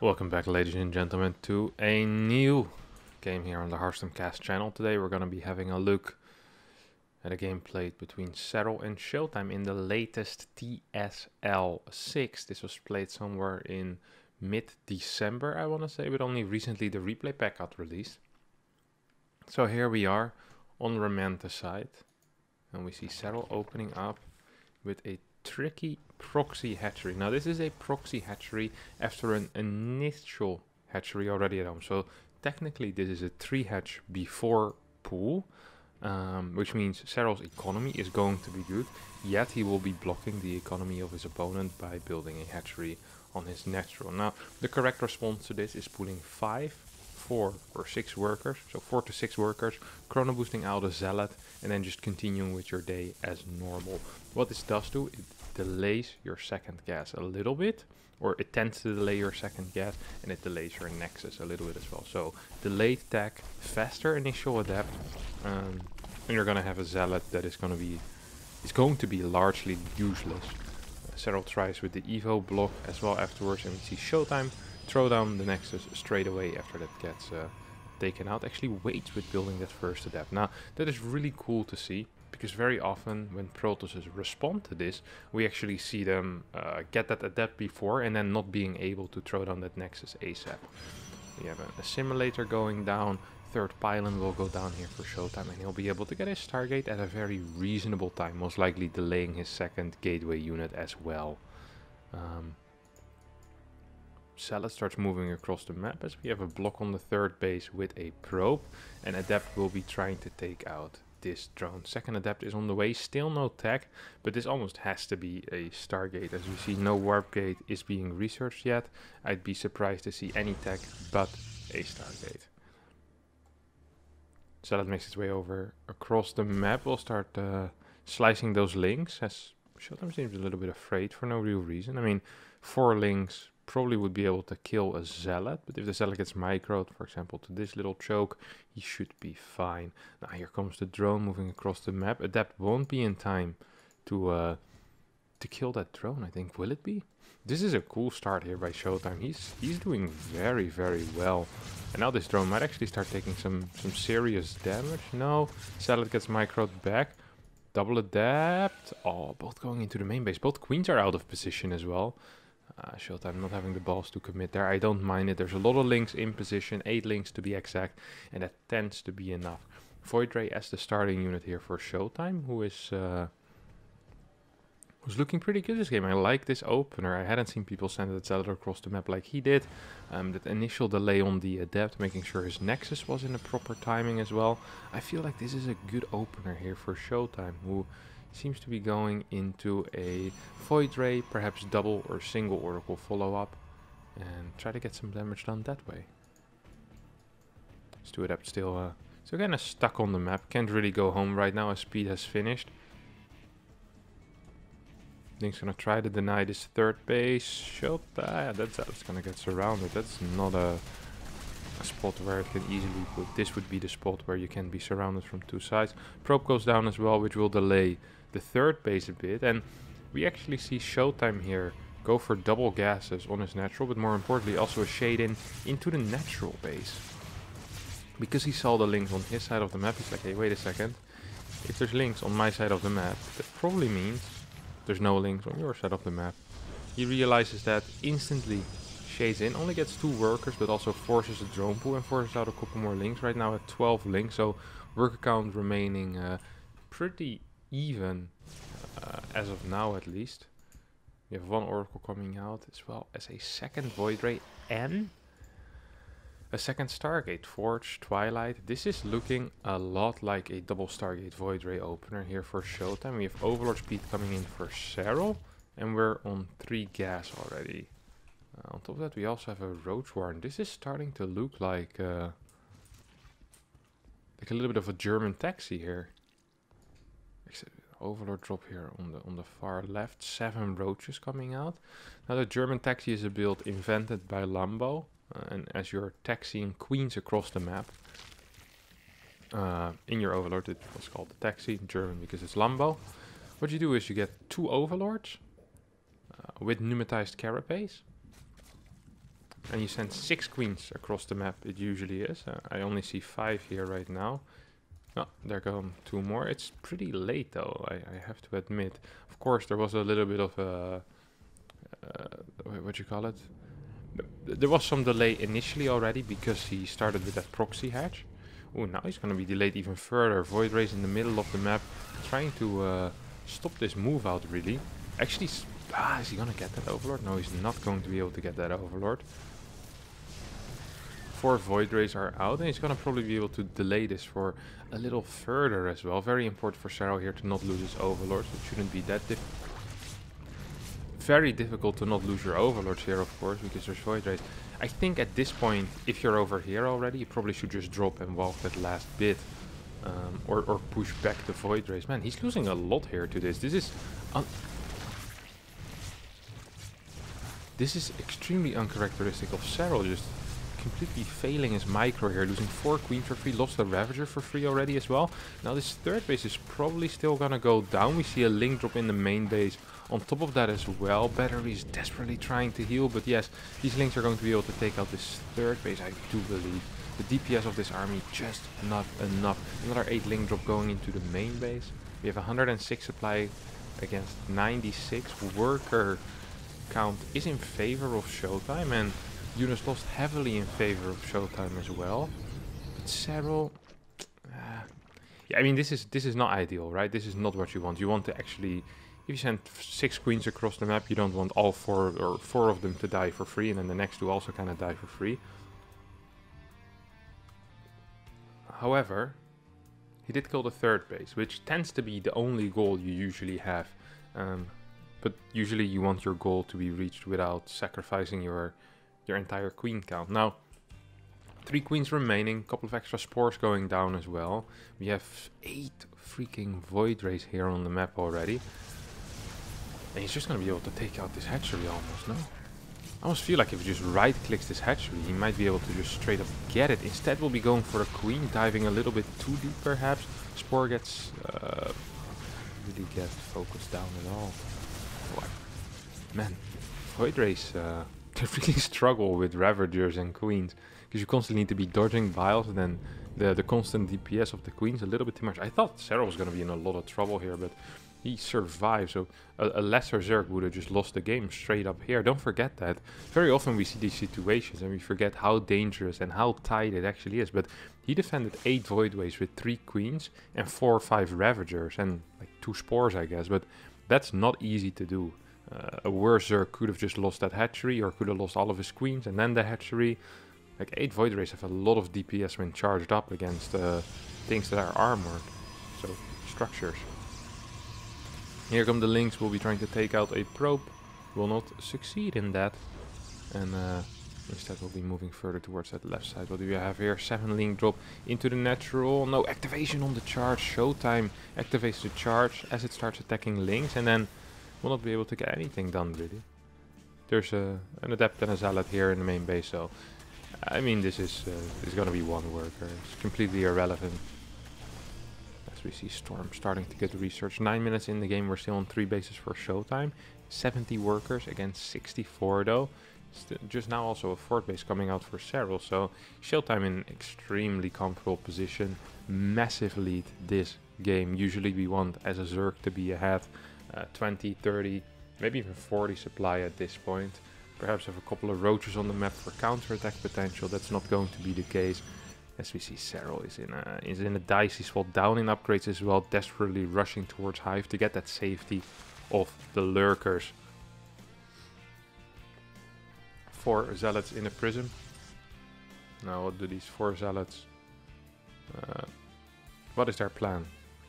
Welcome back, ladies and gentlemen, to a new game here on the HarstemCasts channel. Today we're going to be having a look at a game played between Serral and Showtime in the latest TSL 6. This was played somewhere in mid-December, I want to say, but only recently the replay pack got released. So here we are on Ramanta side, and we see Serral opening up with a tricky proxy hatchery. Now this is a proxy hatchery after an initial hatchery already at home. So technically this is a 3-hatch before pool, which means Serral's economy is going to be good, yet he will be blocking the economy of his opponent by building a hatchery on his natural. Now the correct response to this is pulling 5, 4 or 6 workers, so 4 to 6 workers, chrono boosting out a zealot, and then just continuing with your day as normal. What this does do, it delays your second gas a little bit, or it tends to delay your second gas, and it delays your nexus a little bit as well. So delayed tech, faster initial adapt, and you're gonna have a zealot that is going to be largely useless. Serral tries with the Evo block as well afterwards, and we see Showtime throw down the Nexus straight away after that gets taken out. Actually waits with building that first adapt. Now that is really cool to see, because very often when Protosses respond to this, we actually see them get that adapt before and then not being able to throw down that Nexus ASAP. We have a simulator going down. Third pylon will go down here for Showtime, and he'll be able to get his Stargate at a very reasonable time, most likely delaying his second gateway unit as well. Zealot starts moving across the map as we have a block on the third base with a probe, and Adept will be trying to take out this drone. Second Adept is on the way, still no tech, but this almost has to be a Stargate. As we see, no Warp Gate is being researched yet. I'd be surprised to see any tech but a Stargate. Zealot makes its way over across the map. We'll start slicing those links, as Showtime seems a little bit afraid for no real reason. I mean, 4 links probably would be able to kill a zealot, but if the zealot gets microed, for example, to this little choke, he should be fine. Now here comes the drone moving across the map. Adept won't be in time to kill that drone, I think. Will it be? This is a cool start here by Showtime. He's doing very, very well. And now this drone might actually start taking some serious damage. No, zealot gets microed back. Double adapt. Oh, both going into the main base. Both queens are out of position as well. Showtime not having the balls to commit there. I don't mind it. There's a lot of links in position, 8 links to be exact, and that tends to be enough. Void Ray as the starting unit here for Showtime, who's looking pretty good this game. I like this opener. I hadn't seen people send that zealot across the map like he did. That initial delay on the Adept, making sure his Nexus was in the proper timing as well. I feel like this is a good opener here for Showtime, who seems to be going into a Void Ray, perhaps double or single Oracle follow-up, and try to get some damage done that way. Stu Adept still kind of stuck on the map. Can't really go home right now as speed has finished. Link's gonna try to deny this third base. Showtime. That's gonna get surrounded. That's not a spot where it can easily put. This would be the spot where you can be surrounded from 2 sides. Probe goes down as well, which will delay the third base a bit, and we actually see Showtime here go for double gases on his natural, but more importantly also a shade into the natural base. Because he saw the links on his side of the map, he's like, hey, wait a second. If there's links on my side of the map, that probably means there's no links on your side of the map. He realizes that, instantly shades in, only gets 2 workers, but also forces a drone pool and forces out a couple more links. Right now at 12 links, so worker count remaining pretty even, as of now at least. We have 1 Oracle coming out, as well as a second Void Ray and a second Stargate. Forge, Twilight. This is looking a lot like a double Stargate Void Ray opener here for Showtime. We have Overlord speed coming in for Serral, and we're on 3 gas already. On top of that, we also have a Roach Warren. This is starting to look like a little bit of a German taxi here. Overlord drop here on the far left. 7 roaches coming out. Now the German taxi is a build invented by Lambo, and as you're taxiing queens across the map, in your Overlord, it was called the taxi in German because it's Lambo. What you do is you get 2 Overlords with pneumatized carapace. and you send 6 queens across the map, it usually is. I only see 5 here right now. Oh, there go 2 more. It's pretty late though, I have to admit. Of course, there was a little bit of a... what you call it? There was some delay initially already because he started with that proxy hatch. Oh, now he's going to be delayed even further. Void Rays in the middle of the map, trying to stop this move out really. Actually, is he going to get that Overlord? No, he's not going to be able to get that Overlord. 4 Void Rays are out, and he's going to probably be able to delay this for a little further as well. Very important for Serral here to not lose his Overlords. It shouldn't be that difficult. Very difficult to not lose your Overlords here, of course, because there's Void Rays. I think at this point, if you're over here already, you probably should just drop and walk that last bit. Or push back the Void Rays. Man, he's losing a lot here to this. This is extremely uncharacteristic of Serral, just completely failing his micro here, losing 4 queens for free, lost a Ravager for free already as well. Now this third base is probably still gonna go down. We see a link drop in the main base on top of that as well. Battery is desperately trying to heal, but yes, these links are going to be able to take out this third base, I do believe. The DPS of this army just not enough. Another 8 link drop going into the main base. We have 106 supply against 96. Worker count is in favor of Showtime, and units lost heavily in favor of Showtime as well. But Serral, yeah, I mean this is not ideal, right? This is not what you want. You want to actually, if you send 6 queens across the map, you don't want all 4 or 4 of them to die for free, and then the next 2 also kind of die for free. However, he did kill the third base, which tends to be the only goal you usually have. But usually you want your goal to be reached without sacrificing your entire queen count. Now, 3 queens remaining, couple of extra spores going down as well. We have 8 freaking Void Rays here on the map already. And he's just going to be able to take out this hatchery almost, no? I almost feel like if he just right-clicks this hatchery, he might be able to just straight up get it. Instead, we'll be going for a queen, diving a little bit too deep perhaps. Spore gets... really get focused down at all. What? Man, Void Rays, they really struggle with Ravagers and Queens. Because you constantly need to be dodging Biles, and then the constant DPS of the Queens a little bit too much. I thought Serral was going to be in a lot of trouble here, but he survived. So a lesser Zerg would have just lost the game straight up here. Don't forget that. Very often we see these situations and we forget how dangerous and how tight it actually is. But he defended 8 Void Rays with 3 Queens and 4 or 5 Ravagers and like 2 Spores, I guess. But that's not easy to do. A worse Zerg could have just lost that hatchery, or could have lost all of his Queens and then the hatchery. Like 8 Void Rays have a lot of DPS when charged up against things that are armored. So, structures. Here come the links. We'll be trying to take out a probe. Will not succeed in that. And instead we'll be moving further towards that left side. What do we have here? 7 link drop into the natural. No activation on the charge. Showtime activates the charge as it starts attacking links. And then will not be able to get anything done really. There's an adept and a zealot here in the main base. So I mean this is going to be 1 worker. It's completely irrelevant. We see Storm starting to get research. 9 minutes in the game, we're still on 3 bases for Showtime. 70 workers against 64 though. Just now also a 4th base coming out for Serral. So Showtime in extremely comfortable position. Massive lead this game. Usually we want as a Zerg to be ahead 20, 30, maybe even 40 supply at this point. Perhaps have a couple of roaches on the map for counter-attack potential. That's not going to be the case. As we see, Serral is in a dicey spot, down in upgrades as well, desperately rushing towards Hive to get that safety of the lurkers. 4 zealots in a prism. Now what do these 4 zealots... what is their plan?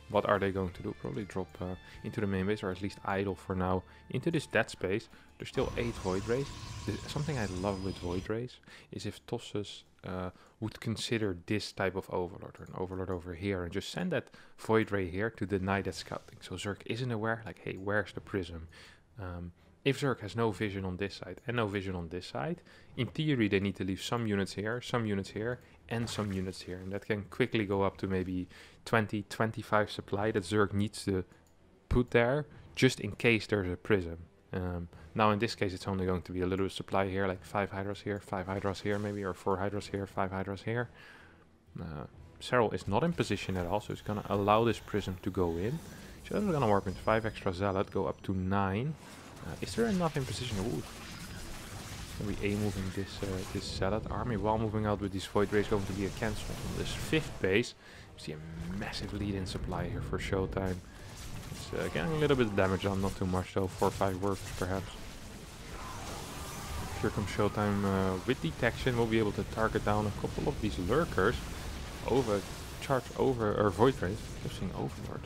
What are they going to do? Probably drop into the main base, or at least idle for now, into this dead space. There's still 8 Void Rays. Something I love with Void Rays is if Tossus would consider this type of Overlord, or an Overlord over here, and just send that Void Ray here to deny that scouting. So Zerg isn't aware, like, hey, where's the prism? If Zerg has no vision on this side and no vision on this side, in theory they need to leave some units here, and some units here. And that can quickly go up to maybe 20, 25 supply that Zerg needs to put there, just in case there's a prism. Now in this case it's only going to be a little supply here, like 5 hydras here, 5 hydras here maybe, or 4 hydras here, 5 hydras here. Serral is not in position at all, so it's going to allow this prism to go in. So we're going to warp in 5 extra zealot, go up to 9. Is there enough in position? Ooh. We A moving this zealot army while moving out with this void ray is going to be a cancel on this 5th base. You see a massive lead in supply here for Showtime. It's getting a little bit of damage on, not too much though, 4 or 5 workers perhaps. Here comes Showtime with detection. We'll be able to target down a couple of these lurkers. Void rays. I'm seeing overlord.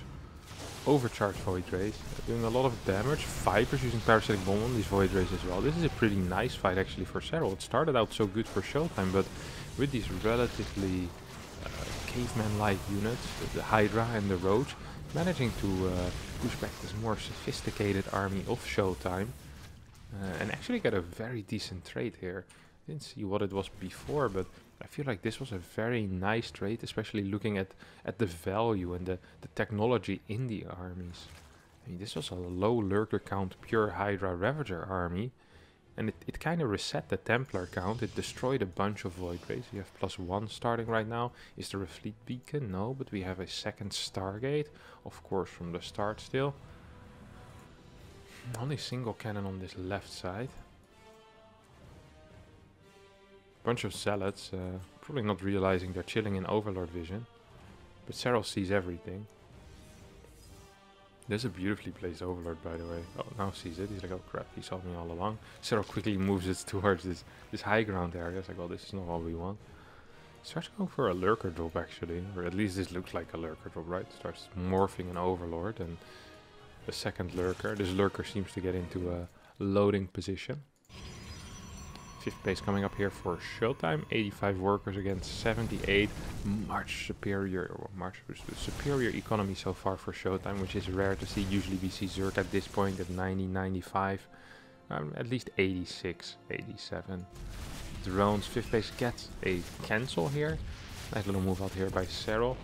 Overcharged void rays, doing a lot of damage. Vipers using parasitic bomb on these void rays as well. This is a pretty nice fight actually for Serral. It started out so good for Showtime, but with these relatively caveman-like units, the Hydra and the Roach, managing to push back this more sophisticated army of Showtime, and actually get a very decent trade here. Didn't see what it was before, but I feel like this was a very nice trade, especially looking at the value and the technology in the armies. I mean, this was a low lurker count, pure Hydra Ravager army, and it kind of reset the Templar count. It destroyed a bunch of Void Rays. You have +1 starting right now. Is there a fleet beacon? No, but we have a second Stargate, of course, from the start still. Only single cannon on this left side. Bunch of zealots, probably not realizing they're chilling in Overlord vision. But Serral sees everything. There's a beautifully placed Overlord, by the way. Oh, now sees it. He's like, oh crap, he saw me all along. Serral quickly moves it towards this high ground area. It's like, oh, this is not what we want. Starts going for a lurker drop, actually. Or at least this looks like a lurker drop, right? Starts morphing an Overlord and a second lurker. This lurker seems to get into a loading position. 5th base coming up here for Showtime. 85 workers against 78. Much superior economy so far for Showtime, which is rare to see. Usually we see Zerg at this point at 90, 95. At least 86, 87. Drones. 5th base gets a cancel here. Nice little move out here by Serral.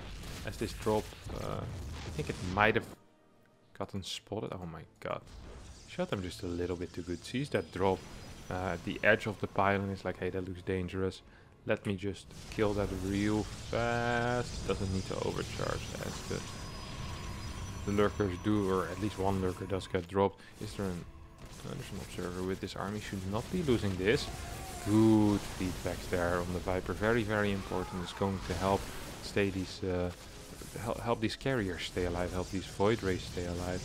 As this drop, I think it might have gotten spotted. Oh my god. Showtime just a little bit too good. Sees that drop at the edge of the pylon. It's like, hey, that looks dangerous. Let me just kill that real fast. Doesn't need to overcharge. That's good. The lurkers do, or at least one lurker does get dropped. Is there an... there's an observer with this army. Should not be losing this. Good feedbacks there on the Viper. Very, very important. It's going to help stay these... help these carriers stay alive. Help these void rays stay alive.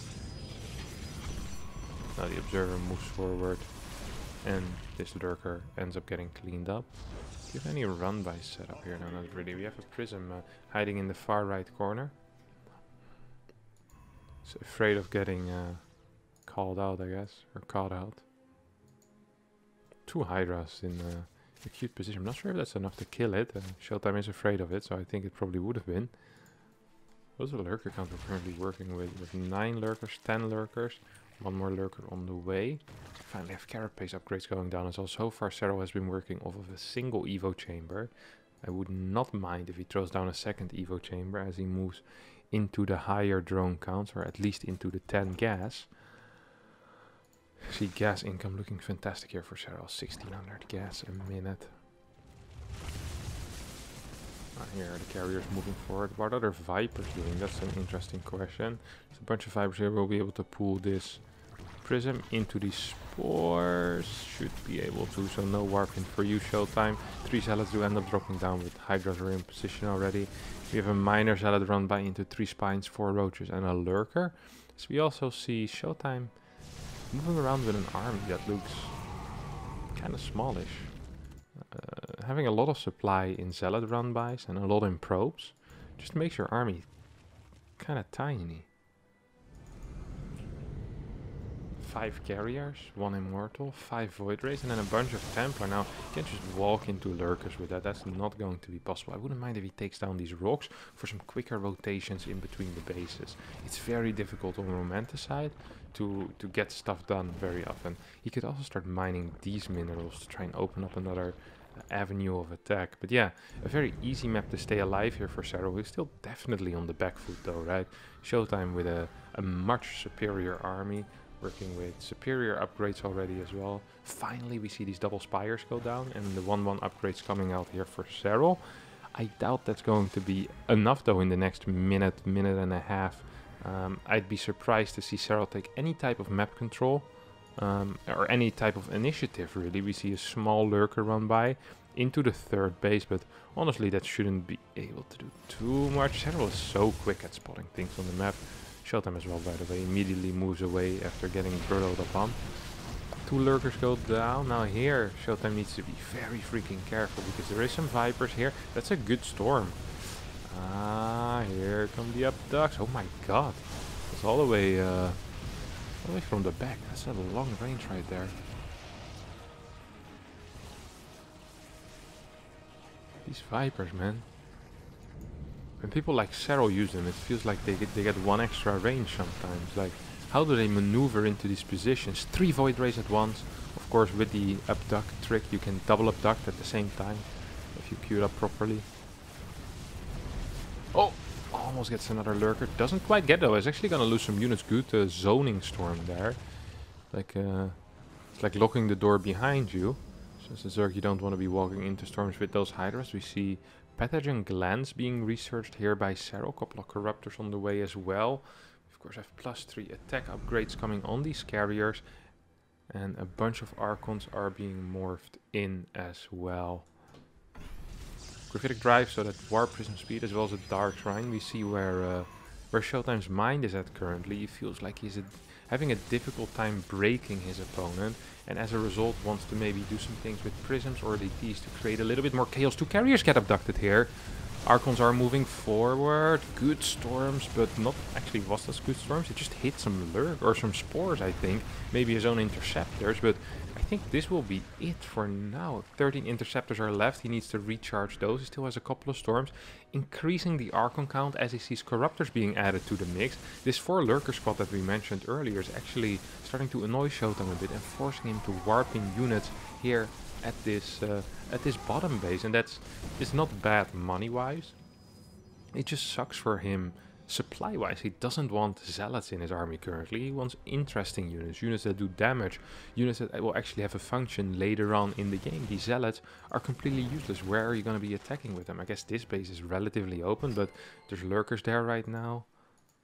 Now the observer moves forward. And this lurker ends up getting cleaned up. Do you have any run-by setup here? No, not really. We have a prism hiding in the far right corner. It's afraid of getting called out, I guess. Or caught out. 2 Hydras in a cute position. I'm not sure if that's enough to kill it. Showtime is afraid of it, so I think it probably would have been. What's the lurker count we're currently working with? With 9 lurkers, 10 lurkers. 1 more lurker on the way. Finally have carapace upgrades going down as well. So far Serral has been working off of a single Evo chamber. I would not mind if he throws down a second Evo chamber as he moves into the higher drone counts, or at least into the 10 gas. See gas income looking fantastic here for Serral. 1600 gas a minute. Here are the carriers moving forward. What are the Vipers doing? That's an interesting question. There's a bunch of Vipers here. We'll be able to pull this prism into these spores. Should be able to, so no warping for you, Showtime. 3 zealots do end up dropping down with Hydras are in position already. We have a minor zealot run by into 3 spines, 4 roaches and a lurker. So we also see Showtime moving around with an army that looks kind of smallish. Having a lot of supply in zealot run-bys and a lot in probes just makes your army kind of tiny. 5 carriers, 1 immortal, 5 void rays, and then a bunch of Templar. Now, you can't just walk into lurkers with that. That's not going to be possible. I wouldn't mind if he takes down these rocks for some quicker rotations in between the bases. It's very difficult on the Romanticide to get stuff done very often. He could also start mining these minerals to try and open up another avenue of attack. But yeah, a very easy map to stay alive here for Serral. We're still definitely on the back foot though, right? Showtime with a much superior army. working with superior upgrades already as well. Finally, we see these double spires go down, and the 1-1 upgrades coming out here for Serral. I doubt that's going to be enough though in the next minute and a half. I'd be surprised to see Serral take any type of map control, or any type of initiative really. We see a small lurker run by into the third base, but honestly that shouldn't be able to do too much. Serral is so quick at spotting things on the map. Showtime as well, by the way, immediately moves away after getting burrowed upon. 2 lurkers go down. Now here, Showtime needs to be very freaking careful because there is some Vipers here. That's a good storm. Here come the abducts. Oh my god. It's all the way from the back. That's a long range right there. These Vipers, man. When people like Serral use them, it feels like they get 1 extra range sometimes. Like, how do they maneuver into these positions? 3 Void Rays at once. Of course, with the abduct trick, you can double abduct at the same time if you queue it up properly. Oh, almost gets another lurker. Doesn't quite get though. It's actually gonna lose some units. Good zoning storm there. Like it's like locking the door behind you. So as a Zerg, you don't want to be walking into storms with those Hydras. We see pathogen glands being researched here by Serral. A couple of corruptors on the way as well. Of course, have +3 attack upgrades coming on these carriers, and a bunch of Archons are being morphed in as well. Gravitic Drive, so that Warp Prism speed as well as a Dark Shrine. We see where Showtime's mind is at currently. He feels like he's having a difficult time breaking his opponent, and as a result wants to maybe do some things with Prisms or DTs to create a little bit more chaos. 2 carriers get abducted here. Archons are moving forward. Good storms, but not actually was this good storms. It just hit some lurk or some spores, I think. Maybe his own interceptors, but I think this will be it for now. 13 interceptors are left. He needs to recharge those. He still has a couple of storms. Increasing the Archon count as he sees corruptors being added to the mix. This 4 lurker squad that we mentioned earlier is actually starting to annoy Showtime a bit and forcing him to warp in units here at this bottom base, and it's not bad money-wise. It just sucks for him supply-wise. He doesn't want zealots in his army currently. He wants interesting units, units that do damage, units that will actually have a function later on in the game. These zealots are completely useless. Where are you going to be attacking with them? I guess this base is relatively open, but there's lurkers there right now.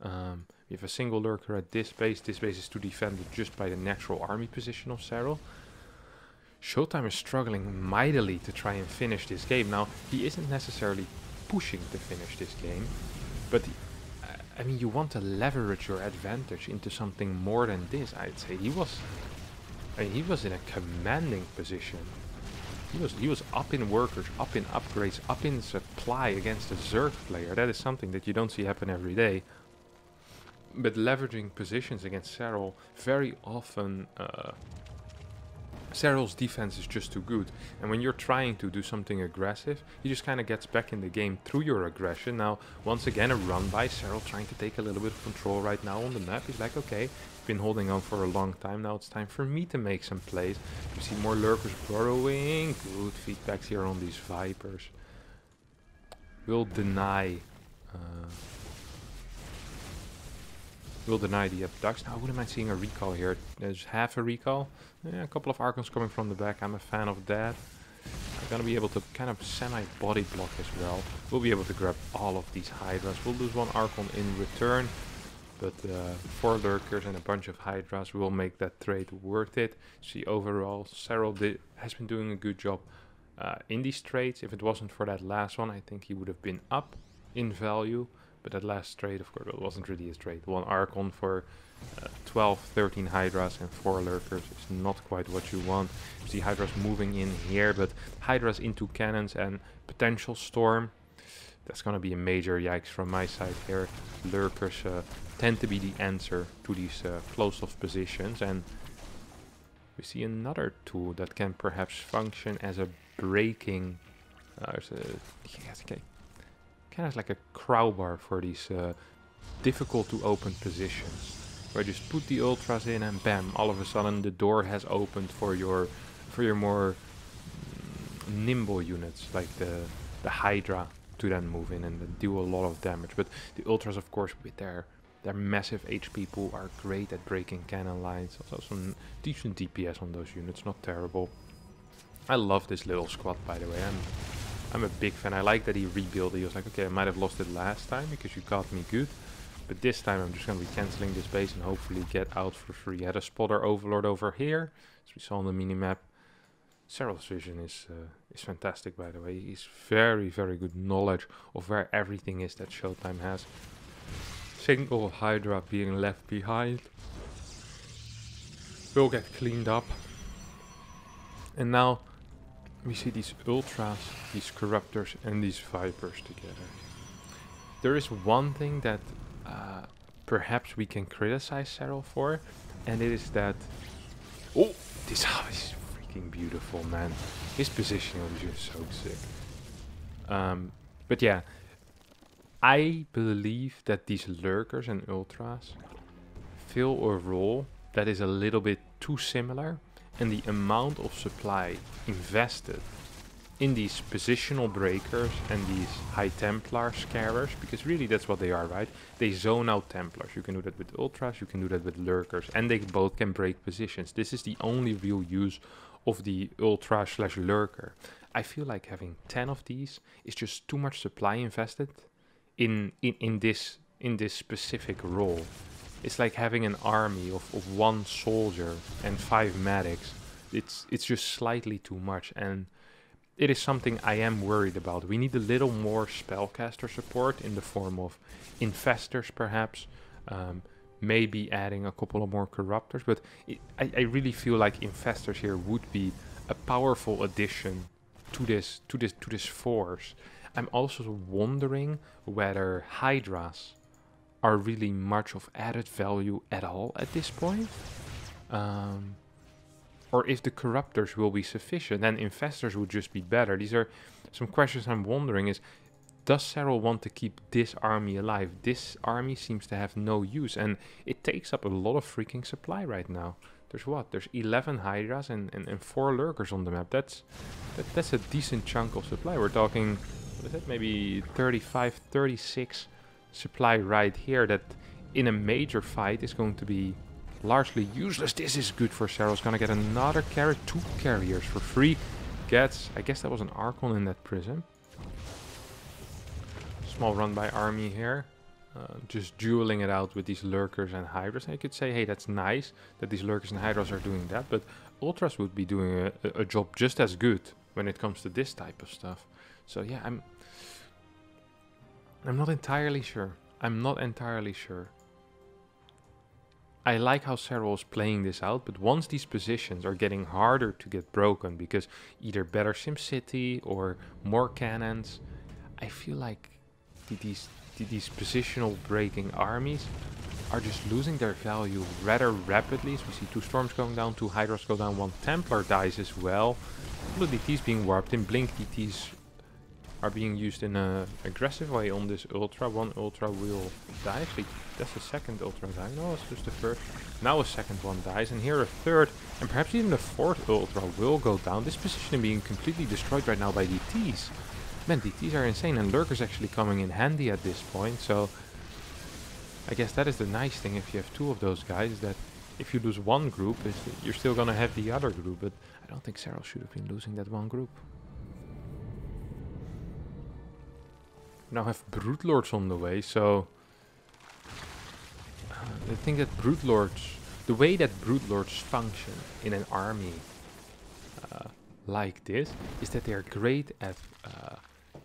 We have a single lurker at this base. This base is to defend just by the natural army position of Serral. Showtime is struggling mightily to try and finish this game. Now, he isn't necessarily pushing to finish this game, but I mean, you want to leverage your advantage into something more than this, I'd say. He was in a commanding position. He was up in workers, up in upgrades, up in supply against a Zerg player. That is something that you don't see happen every day. But leveraging positions against Serral, very often Serral's defense is just too good, and when you're trying to do something aggressive, he just kind of gets back in the game through your aggression. Now, once again, a run by Serral trying to take a little bit of control right now on the map. He's like, okay, been holding on for a long time, now it's time for me to make some plays. You see more lurkers burrowing. Good feedbacks here on these Vipers. Will deny the abducts. Now, I wouldn't mind seeing a recall here. There's half a recall. Yeah, a couple of Archons coming from the back. I'm a fan of that. I'm gonna be able to kind of semi-body block as well. We'll be able to grab all of these Hydras. We'll lose 1 Archon in return, but 4 lurkers and a bunch of Hydras will make that trade worth it. See, overall, Serral has been doing a good job in these trades. If it wasn't for that last one, I think he would have been up in value. But that last trade, of course, it wasn't really a trade. 1 Archon for 12, 13 Hydras and 4 lurkers is not quite what you want. You see Hydras moving in here, but Hydras into cannons and potential storm. That's going to be a major yikes from my side here. Lurkers tend to be the answer to these closed-off positions. And we see another tool that can perhaps function as a breaking... kind of like a crowbar for these difficult to open positions, where you just put the ultras in and bam, all of a sudden the door has opened for your more nimble units like the Hydra to then move in and then do a lot of damage. But the ultras, of course, with their Their massive HP pool are great at breaking cannon lines. Also some decent DPS on those units, not terrible. I love this little squad, by the way. I'm a big fan. I like that he rebuilt it. He was like, okay, I might have lost it last time because you got me good. But this time I'm just going to be cancelling this base and hopefully get out for free. He had a spotter overlord over here, as we saw on the minimap. Serral's vision is fantastic, by the way. He's very, very good knowledge of where everything is that Showtime has. Single Hydra being left behind will get cleaned up. And now we see these Ultras, these Corruptors and these Vipers together. There is one thing that perhaps we can criticize Serral for, and it is that... Oh, this is freaking beautiful, man. His positioning was just so sick. But yeah, I believe that these Lurkers and Ultras fill a role that is a little bit too similar, and the amount of supply invested in these positional breakers and these high Templar scarers, because really that's what they are, right? They zone out Templars. You can do that with Ultras, you can do that with Lurkers, and they both can break positions. This is the only real use of the Ultra / Lurker. I feel like having 10 of these is just too much supply invested in this specific role. It's like having an army of 1 soldier and 5 medics. It's just slightly too much, and it is something I am worried about. We need a little more spellcaster support in the form of infestors, perhaps. Maybe adding a couple of more corruptors, but I really feel like infestors here would be a powerful addition to this force. I'm also wondering whether Hydras are really much of added value at all at this point. Or if the corruptors will be sufficient, then infestors would just be better. These are some questions I'm wondering is, does Serral want to keep this army alive? This army seems to have no use, and it takes up a lot of freaking supply right now. There's what? There's 11 Hydras and 4 Lurkers on the map. That's a decent chunk of supply. We're talking, what is it? Maybe 35, 36 supply right here that in a major fight is going to be largely useless. This is good for Serral. It's gonna get another carrier, 2 carriers for free. Gets, I guess that was an Archon in that prism. Small run by army here. Just dueling it out with these Lurkers and Hydras. And you could say, hey, that's nice that these Lurkers and Hydras are doing that, but Ultras would be doing a job just as good when it comes to this type of stuff. So yeah, I'm not entirely sure. I'm not entirely sure. I like how Serral is playing this out, but once these positions are getting harder to get broken because either better SimCity or more cannons, I feel like these positional breaking armies are just losing their value rather rapidly. As we see 2 Storms going down, 2 Hydras go down, 1 Templar dies as well. Blue DTs being warped in, Blink DTs are being used in an aggressive way on this Ultra. 1 Ultra will die. Actually, that's the 2nd Ultra die. No, it's just the 1st. Now a 2nd one dies, and here a 3rd, and perhaps even the 4th Ultra will go down. This position is being completely destroyed right now by DTs. Man, DTs are insane, and Lurkers actually coming in handy at this point, so I guess that is the nice thing if you have 2 of those guys, that if you lose one group, you're still gonna have the other group, but I don't think Serral should have been losing that one group. Now have Broodlords on the way, so I think that Broodlords, the way that Broodlords function in an army like this, is that they are great at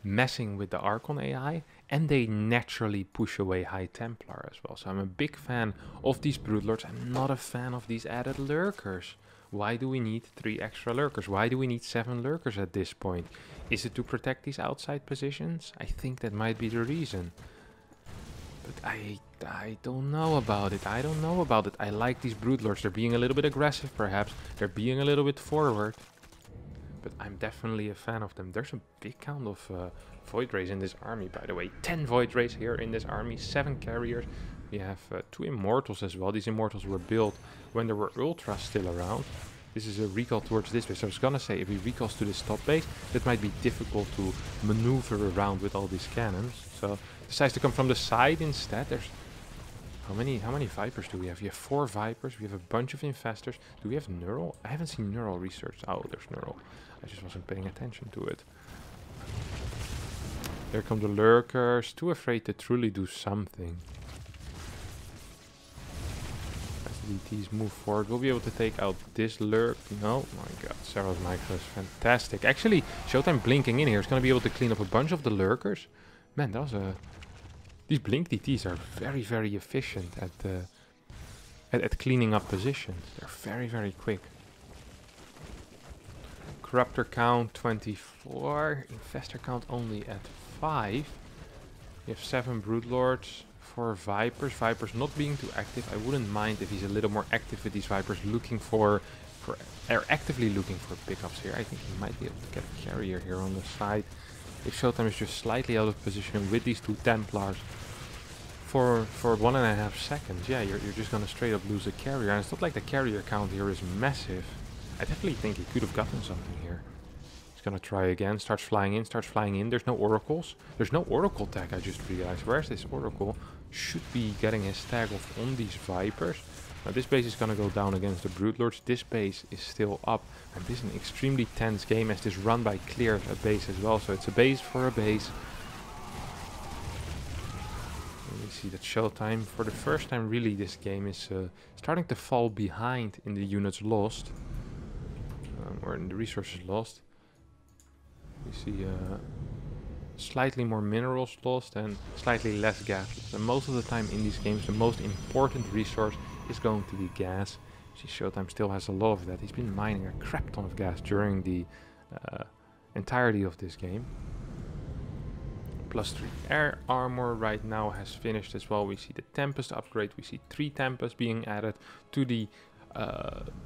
messing with the Archon AI, and they naturally push away High Templar as well. So I'm a big fan of these Broodlords. I'm not a fan of these added Lurkers. Why do we need 3 extra Lurkers? Why do we need 7 Lurkers at this point? Is it to protect these outside positions? I think that might be the reason. But I don't know about it. I don't know about it. I like these Broodlords. They're being a little bit aggressive, perhaps. They're being a little bit forward. But I'm definitely a fan of them. There's a big count of Void Rays in this army, by the way. 10 Void Rays here in this army, 7 carriers. We have 2 Immortals as well. These Immortals were built when there were Ultras still around. This is a recall towards this base. So I was gonna say, if he recalls to this top base, that might be difficult to maneuver around with all these cannons. So decides to come from the side instead. There's How many Vipers do we have? We have 4 Vipers. We have a bunch of Infestors. Do we have Neural? I haven't seen Neural research. Oh, there's Neural. I just wasn't paying attention to it. There come the Lurkers. Too afraid to truly do something. As the DTs move forward, we'll be able to take out this Lurk. No, my god. Serral's micro is fantastic. Actually, Showtime blinking in here is going to be able to clean up a bunch of the Lurkers. Man, that was a... These blink DTs are very, very efficient at cleaning up positions. They're very, very quick. Corruptor count 24. Infestor count only at 5. We have 7 Broodlords, 4 Vipers. Vipers not being too active. I wouldn't mind if he's a little more active with these Vipers, looking for actively looking for pickups here. I think he might be able to get a carrier here on the side. If Showtime is just slightly out of position with these 2 Templars for 1.5 seconds, yeah, you're just gonna straight up lose a carrier. And it's not like the carrier count here is massive. I definitely think he could have gotten something here. He's gonna try again, starts flying in. There's no oracles. There's no oracle tag, I just realized. Where's this oracle? Should be getting his tag off on these Vipers. Now this base is gonna go down against the Broodlords. This base is still up. And this is an extremely tense game as this run by clears a base as well. So it's a base for a base. And we see that Showtime, for the first time really this game, is starting to fall behind in the units lost. Or in the resources lost. We see slightly more minerals lost and slightly less gas lost. And most of the time in these games the most important resource is going to be gas. See, Showtime still has a lot of that. He's been mining a crap ton of gas during the entirety of this game. +3 air armor right now has finished as well. We see the Tempest upgrade. We see 3 Tempests being added to the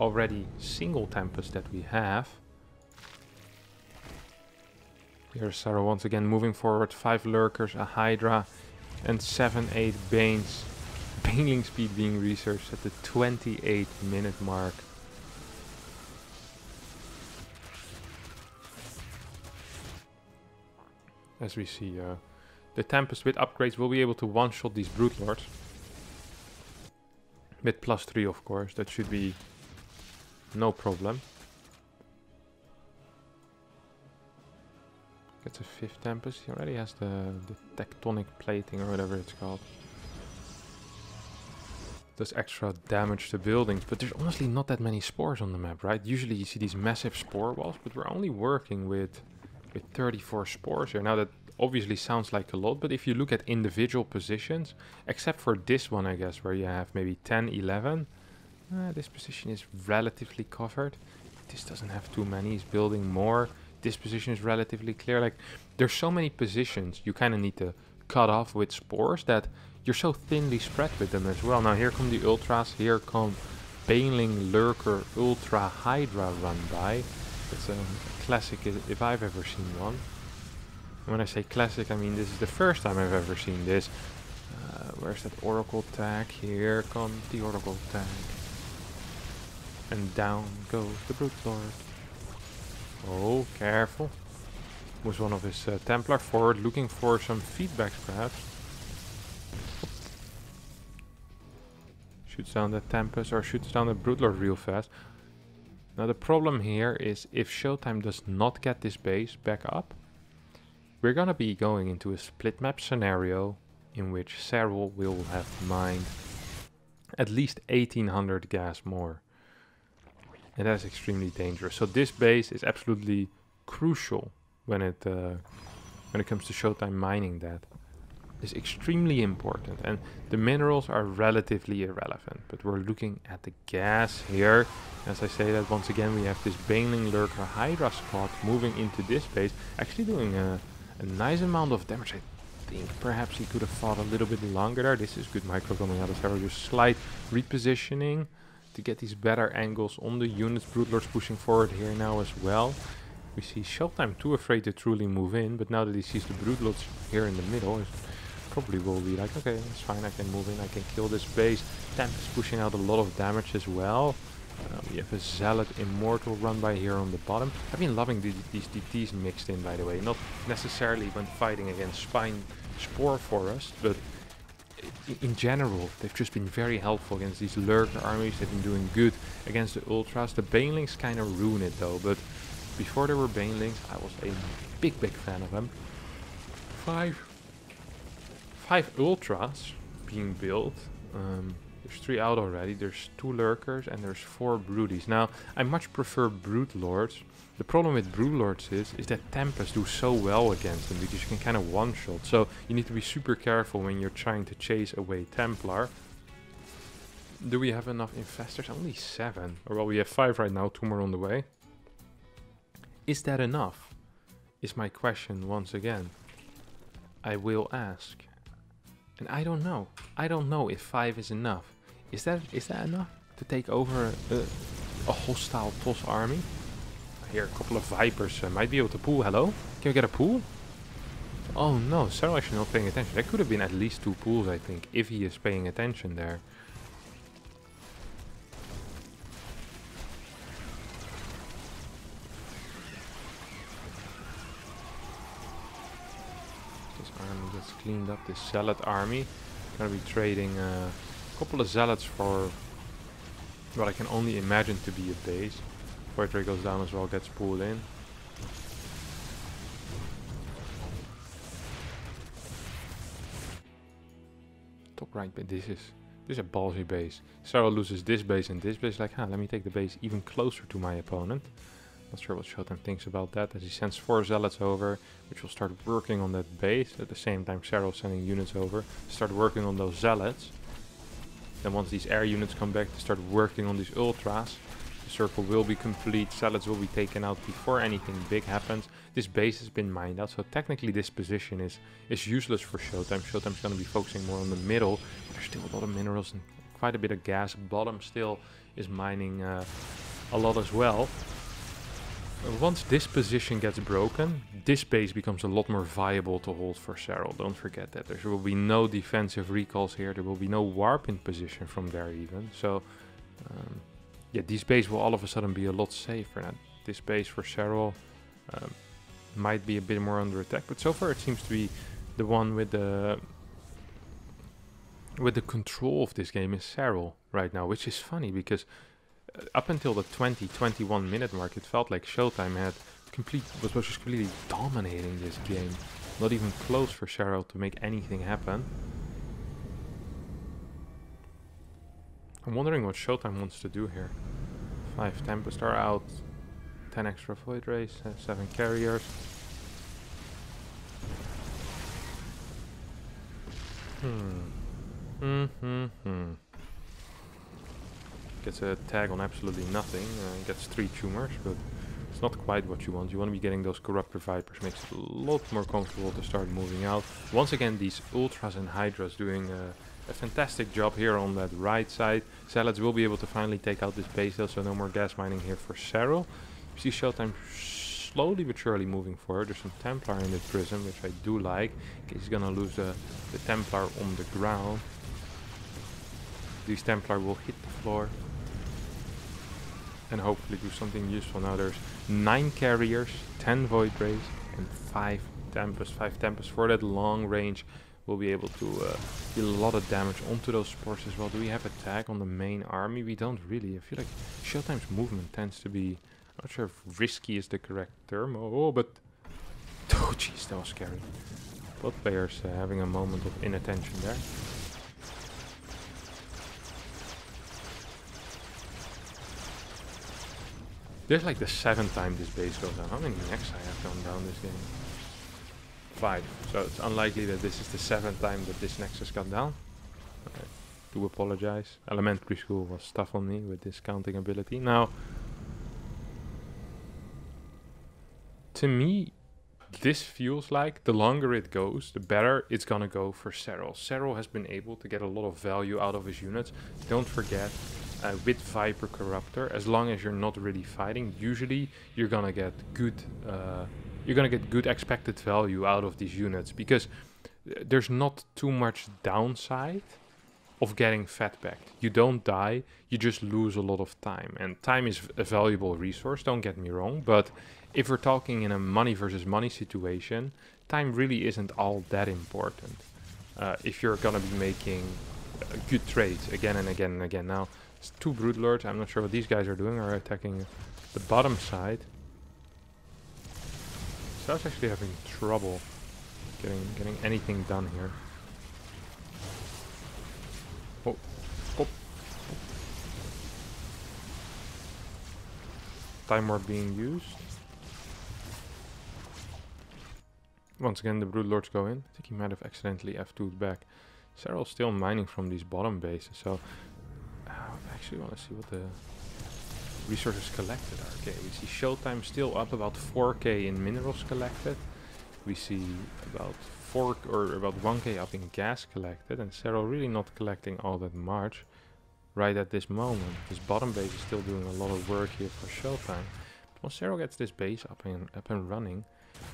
already single Tempest that we have. Here's Serral once again moving forward. 5 Lurkers, a Hydra, and 7-8 Banes. Baneling speed being researched at the 28-minute mark. As we see, the Tempest with upgrades will be able to one-shot these Broodlords. With +3, of course, that should be no problem. Gets a 5th Tempest. He already has the tectonic plating or whatever it's called. Does extra damage to buildings, but there's honestly not that many spores on the map, right? Usually you see these massive spore walls, but we're only working with 34 spores here. Now that obviously sounds like a lot, but if you look at individual positions, except for this one, I guess, where you have maybe 10, 11, this position is relatively covered. This doesn't have too many, he's building more. This position is relatively clear. Like, there's so many positions you kind of need to cut off with spores that you're so thinly spread with them as well. Now here come the Ultras, here come Baneling, Lurker, Ultra, Hydra run by. It's a classic if I've ever seen one. And when I say classic, I mean this is the first time I've ever seen this. Where's that Oracle tag? Here comes the Oracle tag. And down goes the Broodlord. Oh, careful. Was one of his Templar forward, looking for some feedbacks perhaps. Shoots down the Tempest, or shoots down the Broodlord real fast. Now the problem here is if Showtime does not get this base back up, we're gonna be going into a split map scenario in which Serral will have mined at least 1800 gas more. And that's extremely dangerous. So this base is absolutely crucial when it comes to Showtime mining that. It's extremely important, and the minerals are relatively irrelevant, but we're looking at the gas here. As I say that once again, we have this Baneling Lurker Hydra squad moving into this base, actually doing a nice amount of damage. I think perhaps he could have fought a little bit longer there. This is good micro coming out of Serral, just slight repositioning to get these better angles on the units. Broodlords pushing forward here now as well. We see Showtime too afraid to truly move in, but now that he sees the Broodlords here in the middle, probably will be like, okay, it's fine, I can move in, I can kill this base. Tempest pushing out a lot of damage as well. We have a Zealot Immortal run by here on the bottom. I've been loving these DTs mixed in, by the way. Not necessarily when fighting against Spore Forest, but in general, they've just been very helpful against these lurker armies. They've been doing good against the ultras. The banelings kind of ruin it though, but before there were banelings, I was a big fan of them. Five ultras being built. There's 3 out already. There's 2 lurkers and there's 4 broodies. Now, I much prefer brood lords. The problem with brood lords is that Tempests do so well against them because you can kind of one-shot. So you need to be super careful when you're trying to chase away Templar. Do we have enough infestors? Only 7. Or well, we have 5 right now, 2 more on the way. Is that enough? Is my question once again. I will ask. And I don't know. I don't know if 5 is enough. Is that enough to take over a hostile Toss army? I hear a couple of Vipers might be able to pull. Hello? Can we get a pull? Oh no, Serral actually not paying attention. There could have been at least 2 pulls, I think, if he is paying attention there. This army gets cleaned up. This Zealot army. Gonna be trading a couple of Zealots for what I can only imagine to be a base. Void Ray goes down as well, gets pulled in. Top right, but this is a ballsy base. Serral loses this base and this base, like, let me take the base even closer to my opponent. Not sure what Showtime thinks about that, as he sends 4 Zealots over, which will start working on that base. At the same time, Serral sending units over to start working on those Zealots. Then once these air units come back, to start working on these Ultras. The circle will be complete, Zealots will be taken out before anything big happens. This base has been mined out, so technically this position is useless for Showtime. Showtime's going to be focusing more on the middle, but there's still a lot of minerals and quite a bit of gas. Bottom still is mining a lot as well. Once this position gets broken, this base becomes a lot more viable to hold for Serral. Don't forget that. There will be no defensive recalls here. There will be no warp in position from there even. So, yeah, these bases will all of a sudden be a lot safer. Now, this base for Serral might be a bit more under attack, but so far it seems to be the one with the control of this game is Serral right now, which is funny because up until the 20-21 minute mark, it felt like Showtime was just completely dominating this game. Not even close for Serral to make anything happen. I'm wondering what Showtime wants to do here. 5 Tempests are out, 10 extra Void Rays, 7 carriers. Gets a tag on absolutely nothing, gets 3 tumors, but it's not quite what you want. You want to be getting those Corruptor Vipers, makes it a lot more comfortable to start moving out. Once again, these Ultras and Hydras doing a fantastic job here on that right side. Zealots will be able to finally take out this base though, so no more gas mining here for Serral. You see Showtime slowly but surely moving forward. There's some Templar in the prison, which I do like. He's gonna lose the Templar on the ground. These Templar will hit the floor and hopefully do something useful. Now there's 9 carriers, 10 Void Rays, and 5 Tempests. 5 Tempests for that long range will be able to deal a lot of damage onto those spores as well. Do we have a tag on the main army? We don't really. I feel like Showtime's movement tends to be, I'm not sure if risky is the correct term. Oh, but oh jeez, that was scary. Both players having a moment of inattention there. This is like the 7th time this base goes down. How many necks I have gone down this game? 5. So it's unlikely that this is the 7th time that this nexus got down. I do apologize. Elementary school was tough on me with this counting ability. Now, to me, this feels like the longer it goes, the better it's gonna go for Serral. Serral has been able to get a lot of value out of his units. Don't forget, with Viper Corruptor, as long as you're not really fighting, usually you're gonna get good expected value out of these units, because there's not too much downside of getting fat backed. You don't die, you just lose a lot of time, and time is a valuable resource, don't get me wrong, but if we're talking in a money versus money situation, time really isn't all that important. if you're gonna be making good trades again and again and again. Now, it's 2 Brood Lords. I'm not sure what these guys are doing. Are attacking the bottom side. So I was actually having trouble getting anything done here. Oh, oh. Time Warp being used. Once again, the Brood Lords go in. I think he might have accidentally F2'd back. Serral's still mining from these bottom bases, so I actually want to see what the resources collected are. Okay, we see Showtime still up about 4k in minerals collected. We see about 1k up in gas collected, and Serral really not collecting all that much right at this moment. This bottom base is still doing a lot of work here for Showtime. But once Serral gets this base up and running,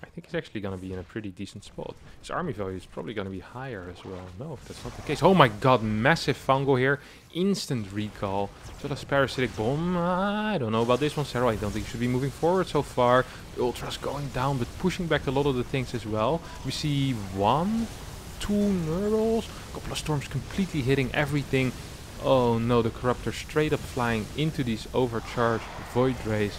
I think he's actually going to be in a pretty decent spot. His army value is probably going to be higher as well. No, that's not the case. Oh my god, massive fungal here. Instant recall. So that's parasitic bomb. I don't know about this one, Serral. I don't think he should be moving forward so far. The Ultra's going down, but pushing back a lot of the things as well. We see 1, 2 Nurgles. A couple of storms completely hitting everything. Oh no, the Corruptor straight up flying into these overcharged Void Rays.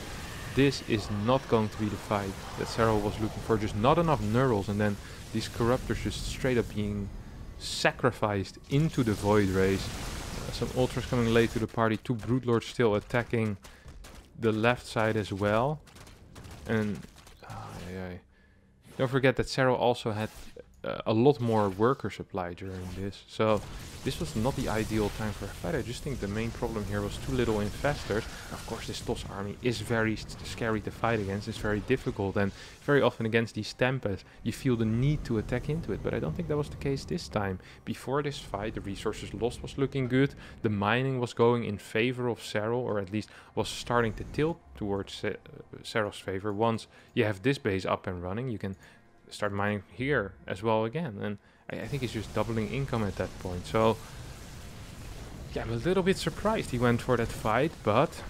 This is not going to be the fight that Serral was looking for. Just not enough Nurgles, and then these Corruptors just straight up being sacrificed into the Void Rays. Some Ultras coming late to the party. 2 Brood Lords still attacking the left side as well. And don't forget that Serral also had a lot more worker supply during this. So this was not the ideal time for a fight. I just think the main problem here was too little infestors. Of course, this TOS army is very scary to fight against. It's very difficult, and very often against these Tempests you feel the need to attack into it, but I don't think that was the case this time. Before this fight, the resources lost was looking good. The mining was going in favor of Serral, or at least was starting to tilt towards Serral's favor. Once you have this base up and running, you can start mining here as well again, and I think he's just doubling income at that point. So yeah, I'm a little bit surprised he went for that fight, but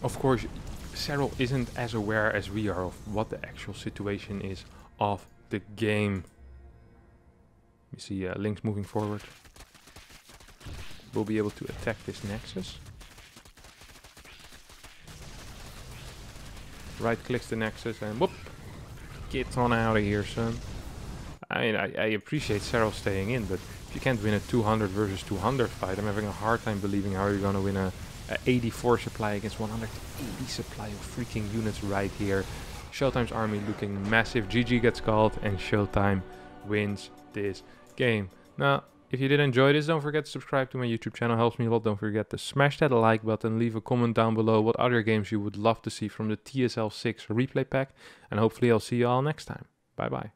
of course Serral isn't as aware as we are of what the actual situation is of the game. You see Link's moving forward. We'll be able to attack this Nexus. Right clicks the Nexus and whoop! Get on out of here, son. I mean, I appreciate Serral staying in, but if you can't win a 200 versus 200 fight, I'm having a hard time believing how you're gonna win a 84 supply against 180 supply of freaking units right here. Showtime's army looking massive. GG gets called, and Showtime wins this game. Now, if you did enjoy this, don't forget to subscribe to my YouTube channel. Helps me a lot. Don't forget to smash that like button. Leave a comment down below what other games you would love to see from the TSL 6 replay pack. And hopefully I'll see you all next time. Bye bye.